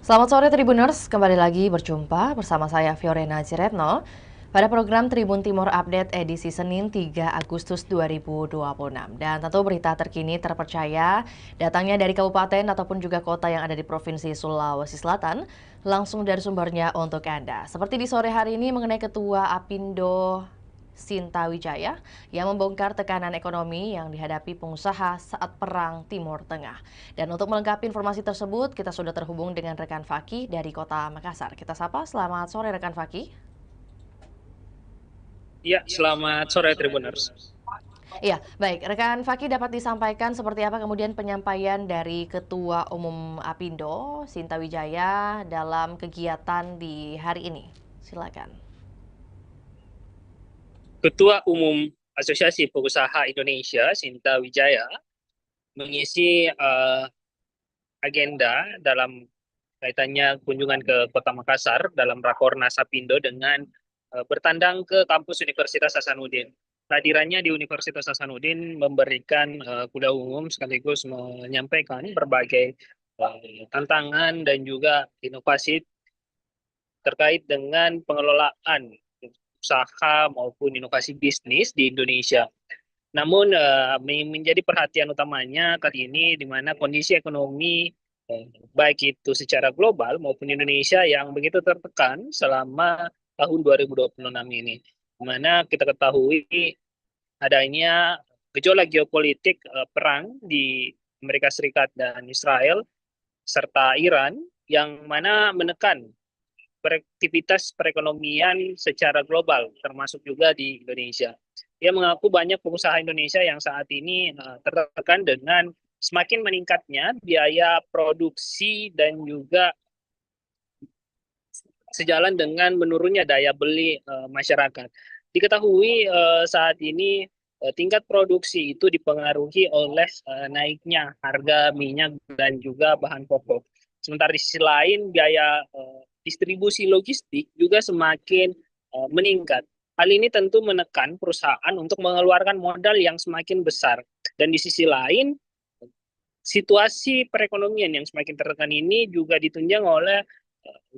Selamat sore Tribuners, kembali lagi berjumpa bersama saya Fiorena Ciretno pada program Tribun Timur Update edisi Senin 3 Agustus 2026. Dan tentu berita terkini terpercaya datangnya dari kabupaten ataupun juga kota yang ada di Provinsi Sulawesi Selatan langsung dari sumbernya untuk Anda. Seperti di sore hari ini mengenai Ketua Apindo Sinta Wijaya yang membongkar tekanan ekonomi yang dihadapi pengusaha saat Perang Timur Tengah. Dan untuk melengkapi informasi tersebut, kita sudah terhubung dengan rekan Faki dari Kota Makassar. Kita sapa, selamat sore rekan Faki. Iya, selamat sore Tribuners. Iya, baik. Rekan Faki dapat disampaikan seperti apa kemudian penyampaian dari Ketua Umum Apindo, Sinta Wijaya, dalam kegiatan di hari ini. Silakan. Ketua Umum Asosiasi Pengusaha Indonesia, Sinta Wijaya, mengisi agenda dalam kaitannya kunjungan ke Kota Makassar dalam Rakornas Apindo dengan bertandang ke kampus Universitas Hasanuddin. Kehadirannya di Universitas Hasanuddin memberikan kuliah umum sekaligus menyampaikan berbagai tantangan dan juga inovasi terkait dengan pengelolaan usaha maupun inovasi bisnis di Indonesia. Namun menjadi perhatian utamanya kali ini di mana kondisi ekonomi baik itu secara global maupun Indonesia yang begitu tertekan selama tahun 2026 ini. Di mana kita ketahui adanya gejolak geopolitik perang di Amerika Serikat dan Israel serta Iran yang mana menekan beraktivitas perekonomian secara global, termasuk juga di Indonesia. Dia mengaku banyak pengusaha Indonesia yang saat ini tertekan dengan semakin meningkatnya biaya produksi dan juga sejalan dengan menurunnya daya beli masyarakat. Diketahui saat ini tingkat produksi itu dipengaruhi oleh naiknya harga minyak dan juga bahan pokok. Sementara di sisi lain biaya distribusi logistik juga semakin meningkat. Hal ini tentu menekan perusahaan untuk mengeluarkan modal yang semakin besar. Dan di sisi lain, situasi perekonomian yang semakin tertekan ini juga ditunjang oleh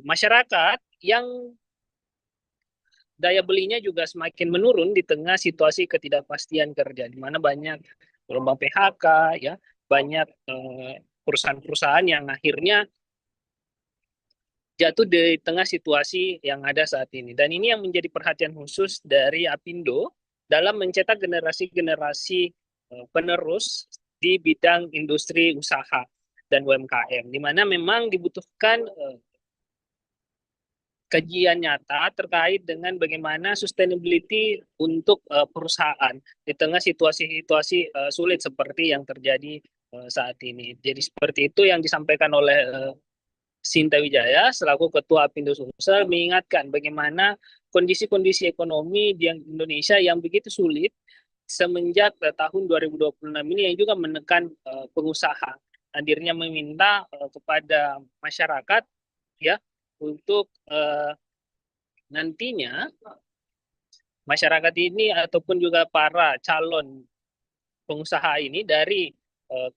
masyarakat yang daya belinya juga semakin menurun di tengah situasi ketidakpastian kerja, di mana banyak gelombang PHK, ya, banyak perusahaan-perusahaan yang akhirnya jatuh di tengah situasi yang ada saat ini. Dan ini yang menjadi perhatian khusus dari Apindo dalam mencetak generasi-generasi penerus di bidang industri usaha dan UMKM, di mana memang dibutuhkan kajian nyata terkait dengan bagaimana sustainability untuk perusahaan di tengah situasi-situasi sulit seperti yang terjadi saat ini. Jadi seperti itu yang disampaikan oleh Sinta Wijaya selaku Ketua Apindo Sumsel mengingatkan bagaimana kondisi-kondisi ekonomi di Indonesia yang begitu sulit semenjak tahun 2026 ini yang juga menekan pengusaha. Hadirnya meminta kepada masyarakat ya untuk nantinya masyarakat ini ataupun juga para calon pengusaha ini dari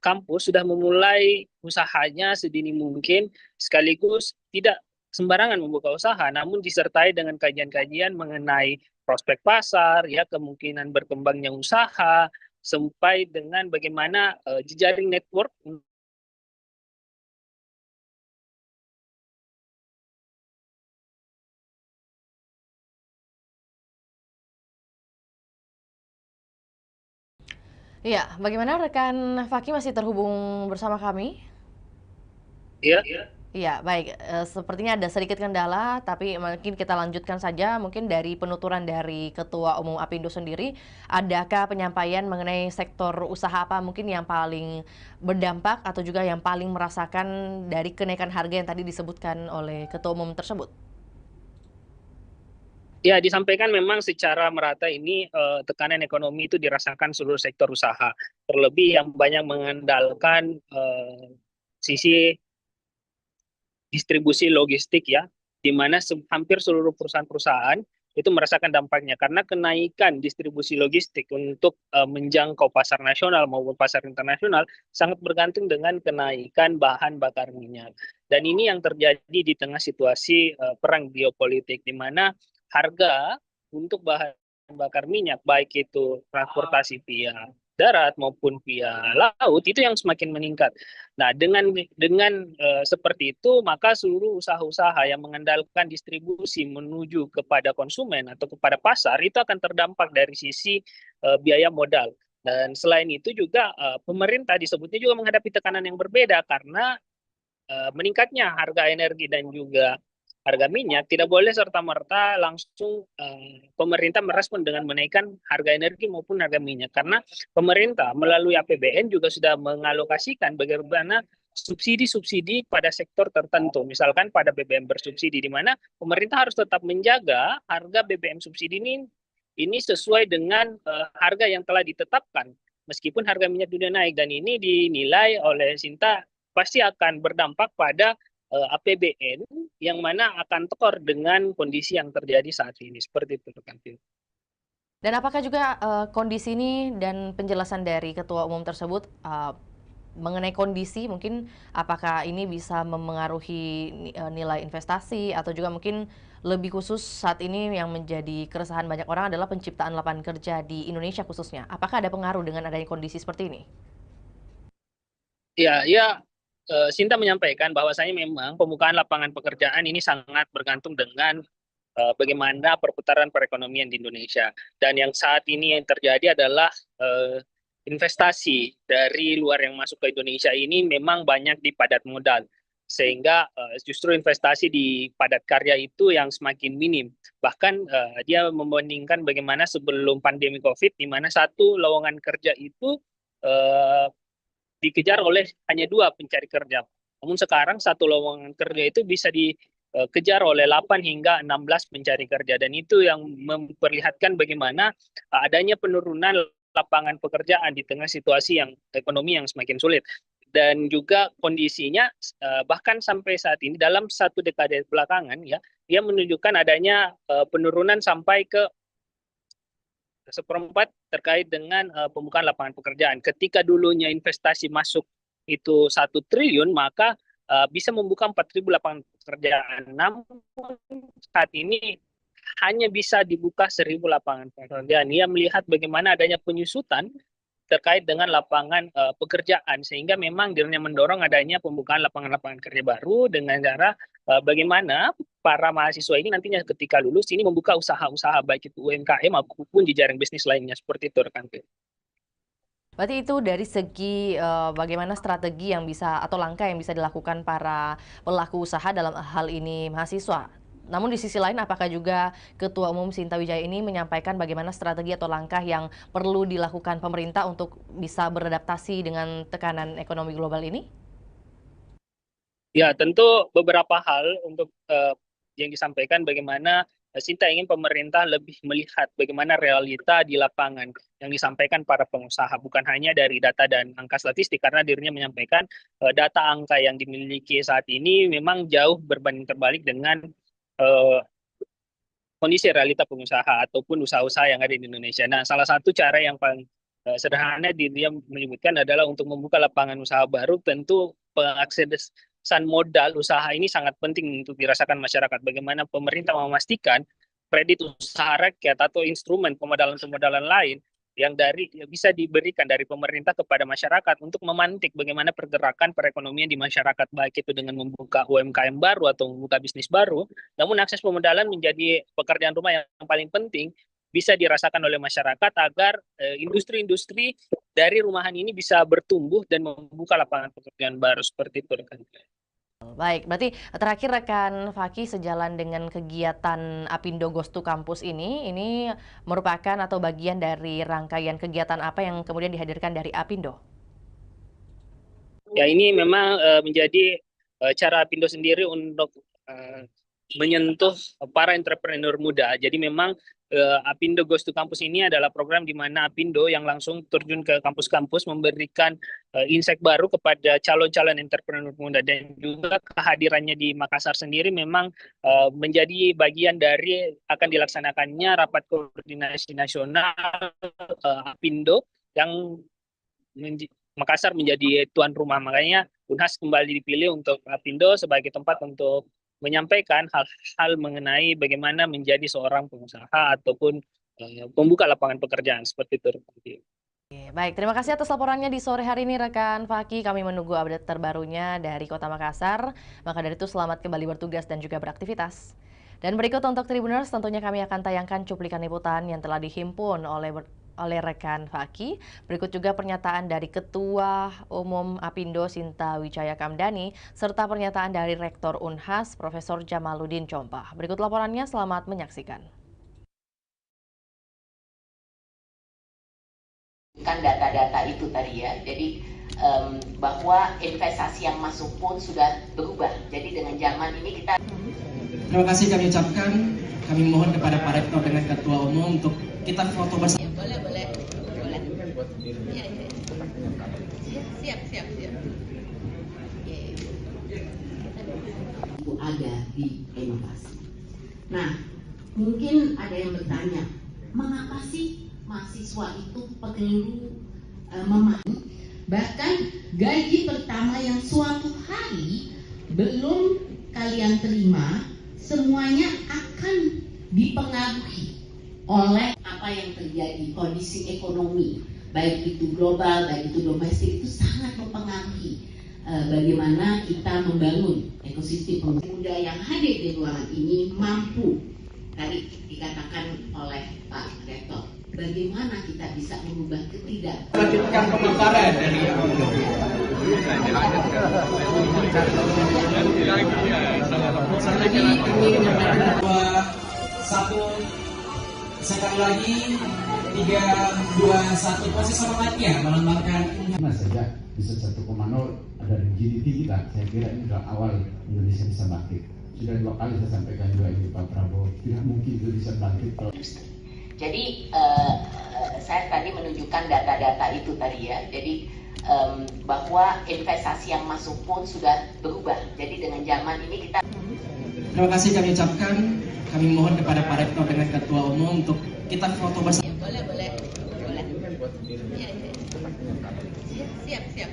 kampus sudah memulai usahanya sedini mungkin sekaligus tidak sembarangan membuka usaha namun disertai dengan kajian-kajian mengenai prospek pasar ya kemungkinan berkembangnya usaha sampai dengan bagaimana jejaring network. Iya, bagaimana rekan Faki masih terhubung bersama kami? Ya. Iya, baik. Sepertinya ada sedikit kendala, tapi mungkin kita lanjutkan saja. Mungkin dari penuturan dari Ketua Umum Apindo sendiri, adakah penyampaian mengenai sektor usaha apa mungkin yang paling berdampak atau juga yang paling merasakan dari kenaikan harga yang tadi disebutkan oleh Ketua Umum tersebut? Ya, disampaikan memang secara merata ini tekanan ekonomi itu dirasakan seluruh sektor usaha. Terlebih yang banyak mengandalkan sisi distribusi logistik ya, di mana hampir seluruh perusahaan-perusahaan itu merasakan dampaknya karena kenaikan distribusi logistik untuk menjangkau pasar nasional maupun pasar internasional sangat bergantung dengan kenaikan bahan bakar minyak. Dan ini yang terjadi di tengah situasi perang geopolitik di mana harga untuk bahan bakar minyak baik itu transportasi via darat maupun via laut itu yang semakin meningkat. Nah, dengan seperti itu maka seluruh usaha-usaha yang mengandalkan distribusi menuju kepada konsumen atau kepada pasar itu akan terdampak dari sisi biaya modal. Dan selain itu juga pemerintah disebutnya juga menghadapi tekanan yang berbeda karena meningkatnya harga energi dan juga harga minyak tidak boleh serta-merta langsung pemerintah merespon dengan menaikkan harga energi maupun harga minyak karena pemerintah melalui APBN juga sudah mengalokasikan bagaimana subsidi-subsidi pada sektor tertentu misalkan pada BBM bersubsidi di mana pemerintah harus tetap menjaga harga BBM subsidi ini sesuai dengan harga yang telah ditetapkan meskipun harga minyak dunia naik dan ini dinilai oleh Sinta pasti akan berdampak pada APBN yang mana akan tekor dengan kondisi yang terjadi saat ini. Seperti itu, rekan Phil. Dan apakah juga kondisi ini dan penjelasan dari Ketua Umum tersebut mengenai kondisi mungkin apakah ini bisa memengaruhi nilai investasi atau juga mungkin lebih khusus saat ini yang menjadi keresahan banyak orang adalah penciptaan lapangan kerja di Indonesia khususnya. Apakah ada pengaruh dengan adanya kondisi seperti ini? Ya, Sinta menyampaikan bahwasanya memang pembukaan lapangan pekerjaan ini sangat bergantung dengan bagaimana perputaran perekonomian di Indonesia. Dan yang saat ini yang terjadi adalah investasi dari luar yang masuk ke Indonesia ini memang banyak di padat modal. Sehingga justru investasi di padat karya itu yang semakin minim. Bahkan dia membandingkan bagaimana sebelum pandemi COVID, di mana satu lowongan kerja itu uh, dikejar oleh hanya dua pencari kerja. Namun sekarang satu lowongan kerja itu bisa dikejar oleh 8 hingga 16 pencari kerja. Dan itu yang memperlihatkan bagaimana adanya penurunan lapangan pekerjaan di tengah situasi yang ekonomi yang semakin sulit. Dan juga kondisinya bahkan sampai saat ini dalam satu dekade belakangan ya, dia menunjukkan adanya penurunan sampai ke seperempat terkait dengan pembukaan lapangan pekerjaan. Ketika dulunya investasi masuk itu 1 triliun, maka bisa membuka 4.000 lapangan pekerjaan. Namun saat ini hanya bisa dibuka 1.000 lapangan pekerjaan. Ia melihat bagaimana adanya penyusutan terkait dengan lapangan pekerjaan sehingga memang dirinya mendorong adanya pembukaan lapangan-lapangan kerja baru dengan cara bagaimana para mahasiswa ini nantinya ketika lulus ini membuka usaha-usaha baik itu UMKM maupun jejaring bisnis lainnya seperti itu rekan. Berarti itu dari segi bagaimana strategi yang bisa atau langkah yang bisa dilakukan para pelaku usaha dalam hal ini mahasiswa. Namun di sisi lain apakah juga Ketua Umum Sinta Wijaya ini menyampaikan bagaimana strategi atau langkah yang perlu dilakukan pemerintah untuk bisa beradaptasi dengan tekanan ekonomi global ini? Ya, tentu beberapa hal untuk yang disampaikan bagaimana Sinta ingin pemerintah lebih melihat bagaimana realita di lapangan yang disampaikan para pengusaha, bukan hanya dari data dan angka statistik, karena dirinya menyampaikan data angka yang dimiliki saat ini memang jauh berbanding terbalik dengan eh, kondisi realita pengusaha ataupun usaha-usaha yang ada di Indonesia. Nah, salah satu cara yang paling sederhana dia menyebutkan adalah untuk membuka lapangan usaha baru, tentu pengaksesan modal usaha ini sangat penting untuk dirasakan masyarakat. Bagaimana pemerintah memastikan kredit usaha rakyat atau instrumen pemodalan-pemodalan lain yang bisa diberikan dari pemerintah kepada masyarakat untuk memantik bagaimana pergerakan perekonomian di masyarakat baik itu dengan membuka UMKM baru atau membuka bisnis baru. Namun akses pemodalan menjadi pekerjaan rumah yang paling penting bisa dirasakan oleh masyarakat agar industri-industri dari rumahan ini bisa bertumbuh dan membuka lapangan pekerjaan baru seperti itu rekan. Baik, berarti terakhir rekan Faki sejalan dengan kegiatan Apindo Ghost to Campus ini merupakan atau bagian dari rangkaian kegiatan apa yang kemudian dihadirkan dari Apindo? Ya ini memang menjadi cara Apindo sendiri untuk menyentuh para entrepreneur muda. Jadi memang Apindo Goes to Campus ini adalah program di mana Apindo yang langsung terjun ke kampus-kampus memberikan insight baru kepada calon-calon entrepreneur muda, dan juga kehadirannya di Makassar sendiri memang menjadi bagian dari akan dilaksanakannya rapat koordinasi nasional Apindo yang Makassar menjadi tuan rumah. Makanya Unhas kembali dipilih untuk Apindo sebagai tempat untuk menyampaikan hal-hal mengenai bagaimana menjadi seorang pengusaha ataupun pembuka lapangan pekerjaan seperti itu. Oke, baik, terima kasih atas laporannya di sore hari ini rekan Faki. Kami menunggu update terbarunya dari Kota Makassar. Maka dari itu selamat kembali bertugas dan juga beraktivitas. Dan berikut untuk Tribuners tentunya kami akan tayangkan cuplikan liputan yang telah dihimpun oleh rekan Faki. Berikut juga pernyataan dari Ketua Umum Apindo Sinta Wijaya Kamdani serta pernyataan dari Rektor Unhas Profesor Jamaluddin Chompah. Berikut laporannya, selamat menyaksikan. Kan data-data itu tadi ya, jadi bahwa investasi yang masuk pun sudah berubah. Jadi dengan zaman ini kita. Terima kasih kami ucapkan. Kami mohon kepada Pak Rektor dengan Ketua Umum untuk kita foto bersama. Ya, boleh. Ya. Siap. Itu ada di inovasi. Nah, mungkin ada yang bertanya, mengapa sih mahasiswa itu perlu memahami? Bahkan gaji pertama yang suatu hari belum kalian terima, semuanya akan dipengaruhi oleh apa yang terjadi, kondisi ekonomi, baik itu global, baik itu domestik, itu sangat mempengaruhi bagaimana kita membangun ekosistem muda yang hadir di ruangan ini mampu, tadi dikatakan oleh Pak Rektor, bagaimana kita bisa mengubah Lanjutkan pemaparan dari sekali lagi 3, 2, 1 posisi hormatnya melambangkan saja bisa 1,0 ada di GDP kita. Saya kira ini adalah awal Indonesia bisa bangkit. Sudah 2 kali saya sampaikan juga ini Pak Prabowo, tidak mungkin itu bisa bangkit kalau. Jadi saya tadi menunjukkan data-data itu tadi ya. Jadi bahwa investasi yang masuk pun sudah berubah. Jadi dengan zaman ini kita. Terima kasih kami ucapkan. Kami mohon kepada Pak Rektor dengan Ketua Umum untuk kita foto bersama. Ya, boleh. Ya. Siap.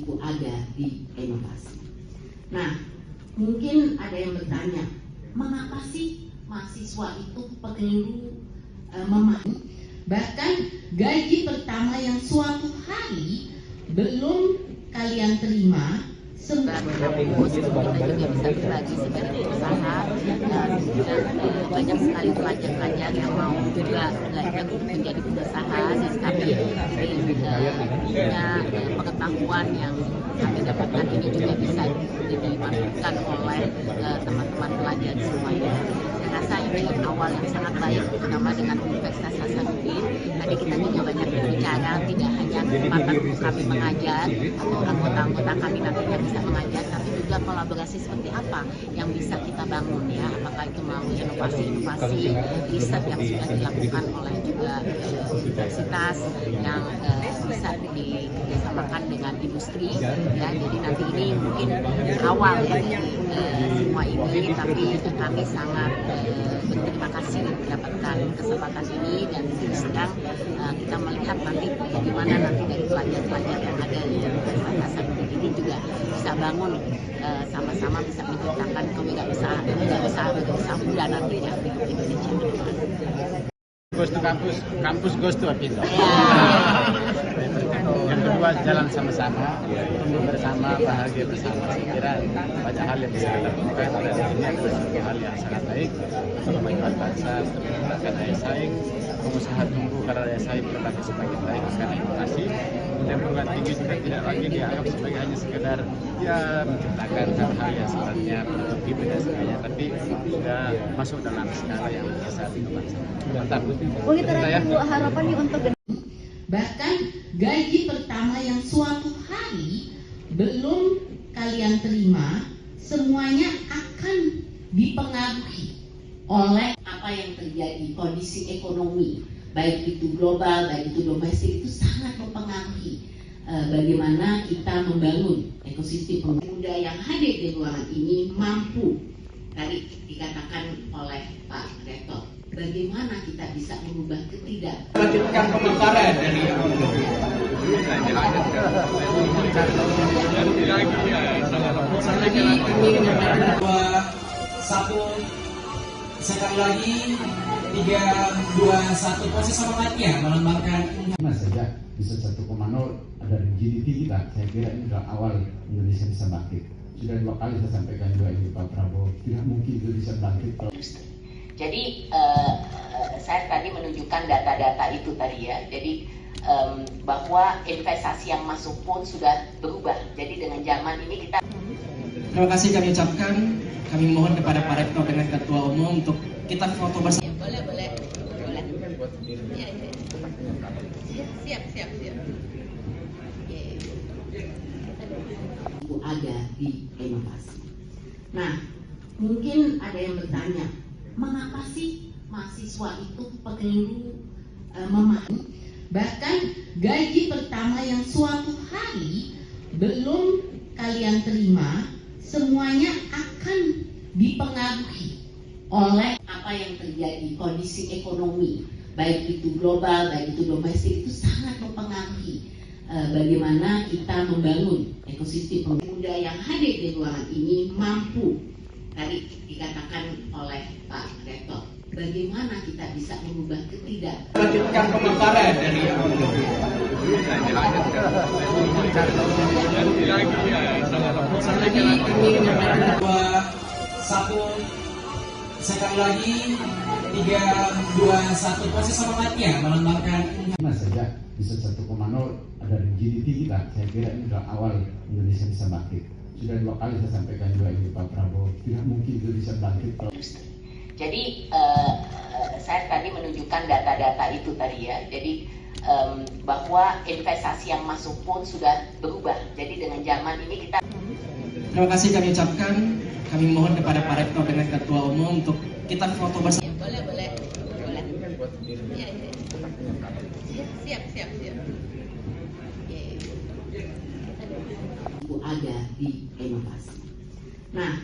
Itu ada di inovasi. Nah, mungkin ada yang bertanya, mengapa sih mahasiswa itu perlu memahami? Bahkan gaji pertama yang suatu hari belum kalian terima, kita juga bisa berbagi sebagai usaha, dan banyak sekali pelajar-pelajar yang mau juga belajar untuk menjadi pengusaha, dan kami punya pengetahuan yang kami dapatkan ini juga bisa dimanfaatkan oleh teman-teman pelajar semuanya. Saya rasa ini awal yang sangat baik, terutama dengan Universitas Hasanuddin. Tadi kita juga banyak berbicara, tidak hanya kesempatan untuk kami mengajar atau anggota-anggota kami nantinya bisa mengajar, tapi juga kolaborasi seperti apa yang bisa kita bangun ya, apakah itu melalui inovasi-inovasi riset yang sudah dilakukan oleh juga universitas yang bisa dikerjasamakan dengan industri ya. Jadi nanti ini mungkin awal ya semua ini, tapi kami sangat berterima kasih mendapatkan kesempatan ini, dan sedang kita melihat nanti bagaimana nanti dari pelajar-pelajar yang ada di Universitas Hasanuddin ini juga bisa bangun sama-sama bisa menciptakan kewirausahaan muda nantinya di Indonesia ke depan. Goes to kampus goes to Apindo. Yang kedua, jalan sama-sama, tumbuh bersama, bahagia bersama. Saya kira banyak hal yang bisa dilakukan, dan ini adalah satu hal yang sangat baik untuk kemajuan bangsa, untuk meningkatkan daya saing, pengusaha tumbuh karena daya saing berbagai semakin baik karena inovasi. Kemudian perguruan tinggi juga tidak lagi dianggap sebagai hanya sekedar ya menciptakan hal-hal yang sifatnya produktif dan sebagainya, tapi sudah masuk dalam skala yang besar di bangsa. Mantap. Begitu harapan nih untuk bahkan gaji pertama yang suatu hari belum kalian terima, semuanya akan dipengaruhi oleh apa yang terjadi, kondisi ekonomi, baik itu global, baik itu domestik, itu sangat mempengaruhi bagaimana kita membangun ekosistem muda yang hadir di ruangan ini mampu, tadi dikatakan oleh Pak Rektor, bagaimana kita bisa merubah Lanjutkan pemaparan dari sekali lagi 3, 2, 1 posisi selamatnya melambangkan Karena saja bisa 1,0 ada GDP kita, saya kira ini adalah awal Indonesia bisa bangkit. Sudah 2 kali saya sampaikan juga ini Pak Prabowo, tidak mungkin Indonesia bangkit kalau Jadi saya tadi menunjukkan data-data itu tadi ya. Jadi bahwa investasi yang masuk pun sudah berubah. Jadi dengan zaman ini kita. Terima kasih kami ucapkan. Kami mohon kepada Pak Rektor dengan Ketua Umum untuk kita foto bersama. Boleh. Ya. Siap. Ada di inovasi. Nah, mungkin ada yang bertanya, mengapa sih mahasiswa itu keliru memahami? Bahkan gaji pertama yang suatu hari belum kalian terima, semuanya akan dipengaruhi oleh apa yang terjadi, kondisi ekonomi, baik itu global, baik itu domestik, itu sangat mempengaruhi bagaimana kita membangun ekosistem muda yang hadir di ruangan ini mampu, tadi dikatakan oleh Pak Rektor, bagaimana kita bisa merubah Lanjutkan pemaparan dari sekali lagi 3, 2, 1 posisi selamatnya melambangkan Karena saja bisa 1,0 ada GDP kita, saya kira ini adalah awal Indonesia bisa bangkit. Sudah 2 kali saya sampaikan juga ini Pak Prabowo, tidak mungkin Indonesia bangkit kalau Jadi saya tadi menunjukkan data-data itu tadi ya. Jadi bahwa investasi yang masuk pun sudah berubah. Jadi dengan zaman ini kita. Terima kasih kami ucapkan. Kami mohon kepada Pak Rektor dengan Ketua Umum untuk kita foto bersama. Boleh. Ya. Siap. Ada di inovasi. Nah,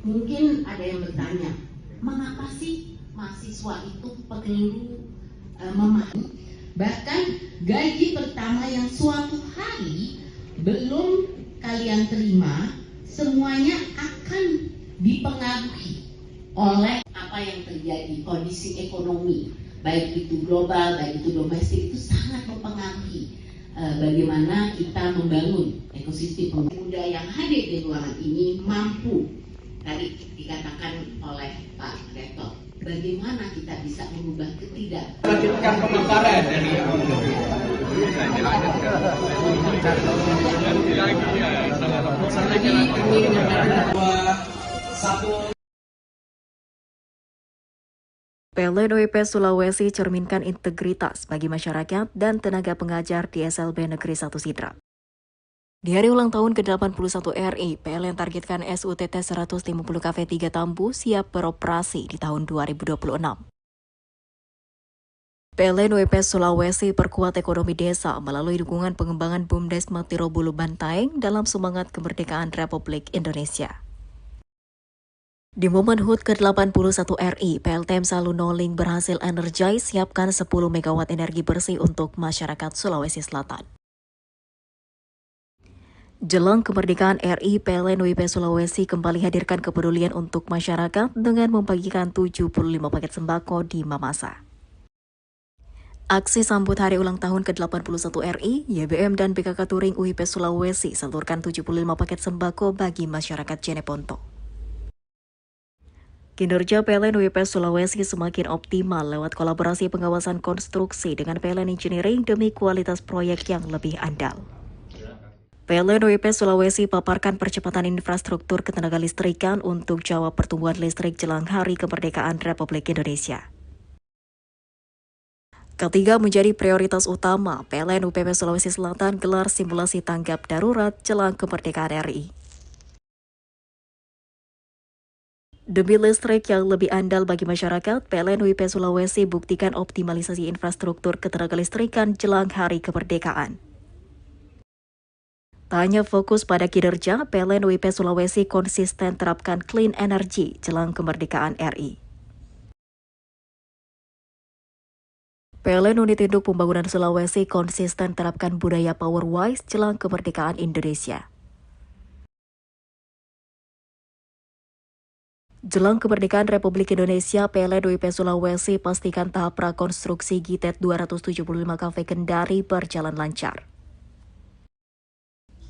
mungkin ada yang bertanya, mengapa sih mahasiswa itu keliru memahami? Bahkan gaji pertama yang suatu hari belum kalian terima, semuanya akan dipengaruhi oleh apa yang terjadi, kondisi ekonomi, baik itu global, baik itu domestik, itu sangat mempengaruhi bagaimana kita membangun ekosistem muda yang hadir di ruangan ini mampu, tadi dikatakan oleh Pak Rektor, bagaimana kita bisa merubah Lanjutkan pemaparan dari PLN UIP Sulawesi cerminkan integritas bagi masyarakat dan tenaga pengajar di SLB Negeri 1 Sidrap. Di hari ulang tahun ke-81 RI, PLN targetkan SUTT 150 KV3 Tambu siap beroperasi di tahun 2026. PLN UIP Sulawesi perkuat ekonomi desa melalui dukungan pengembangan BUMDes Matiro Bulu Bantaeng dalam semangat kemerdekaan Republik Indonesia. Di momen HUT ke-81 RI, PLTM Salu Noling berhasil energize siapkan 10 MW energi bersih untuk masyarakat Sulawesi Selatan. Jelang kemerdekaan RI, PLN UIP Sulawesi kembali hadirkan kepedulian untuk masyarakat dengan membagikan 75 paket sembako di Mamasa. Aksi sambut hari ulang tahun ke-81 RI, YBM dan BKK Touring UIP Sulawesi salurkan 75 paket sembako bagi masyarakat Jeneponto. Kinerja PLN UIP Sulawesi semakin optimal lewat kolaborasi pengawasan konstruksi dengan PLN Engineering demi kualitas proyek yang lebih andal. PLN UIP Sulawesi paparkan percepatan infrastruktur ketenaga listrikan untuk jawab pertumbuhan listrik jelang Hari Kemerdekaan Republik Indonesia. Ketiga menjadi prioritas utama, PLN UPP Sulawesi Selatan gelar simulasi tanggap darurat jelang kemerdekaan RI. Demi listrik yang lebih andal bagi masyarakat, PLN WIP Sulawesi buktikan optimalisasi infrastruktur ketenagalistrikan jelang Hari Kemerdekaan. Tak hanya fokus pada kinerja, PLN WIP Sulawesi konsisten terapkan clean energy jelang kemerdekaan RI. PLN Unit Induk Pembangunan Sulawesi konsisten terapkan budaya power wise jelang kemerdekaan Indonesia. Jelang kemerdekaan Republik Indonesia, PLN WIP Sulawesi pastikan tahap prakonstruksi GITET 275 kV Kendari berjalan lancar.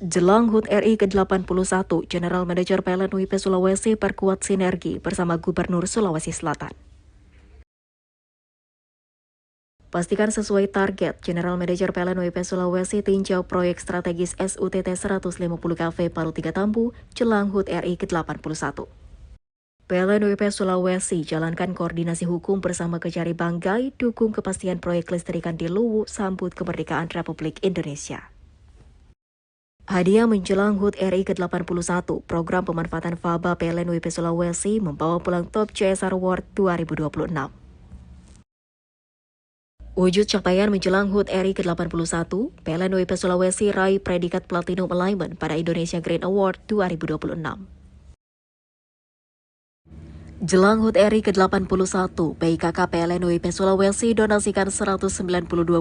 Jelang HUT RI ke-81, General Manager PLN WIP Sulawesi perkuat sinergi bersama Gubernur Sulawesi Selatan. Pastikan sesuai target, General Manager PLN WIP Sulawesi tinjau proyek strategis SUTT 150 kV Palu 3 Tambu jelang HUT RI ke-81. PLN WIP Sulawesi jalankan koordinasi hukum bersama Kejari Banggai, dukung kepastian proyek listrikan di Luwu sambut kemerdekaan Republik Indonesia. Hadiah menjelang HUT RI ke-81, program pemanfaatan faba PLN WIP Sulawesi membawa pulang Top CSR Award 2026. Wujud capaian menjelang HUT RI ke-81, PLN WIP Sulawesi raih predikat Platinum Alignment pada Indonesia Green Award 2026. Jelang HUT RI ke-81, PIKK PLN WIP Sulawesi donasikan 192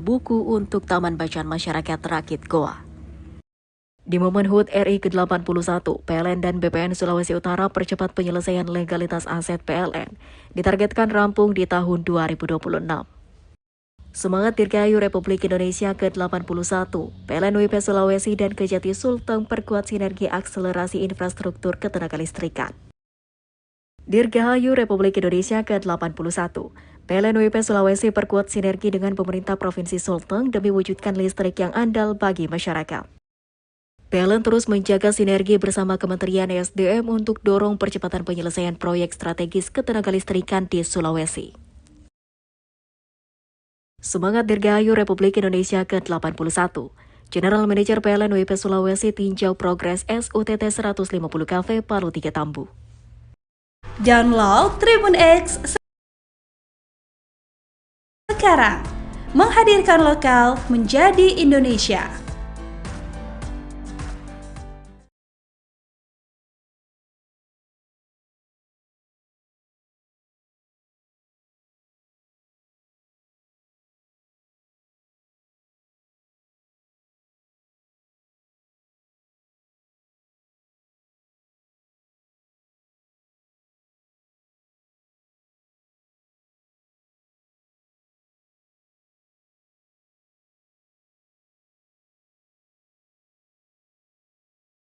buku untuk Taman Bacaan Masyarakat Rakit Goa. Di momen HUT RI ke-81, PLN dan BPN Sulawesi Utara percepat penyelesaian legalitas aset PLN, ditargetkan rampung di tahun 2026. Semangat Dirgahayu Republik Indonesia ke-81, PLN WIP Sulawesi dan Kejati Sulteng perkuat sinergi akselerasi infrastruktur ketenagalistrikan. Dirgahayu Republik Indonesia ke-81, PLN WIP Sulawesi perkuat sinergi dengan pemerintah Provinsi Sulteng demi wujudkan listrik yang andal bagi masyarakat. PLN terus menjaga sinergi bersama Kementerian ESDM untuk dorong percepatan penyelesaian proyek strategis ketenagalistrikan di Sulawesi. Semangat Dirgahayu Republik Indonesia ke-81, General Manager PLN WIP Sulawesi tinjau progres SUTT 150 kV Palu 3 Tambu. Download Tribun X sekarang, menghadirkan lokal menjadi Indonesia.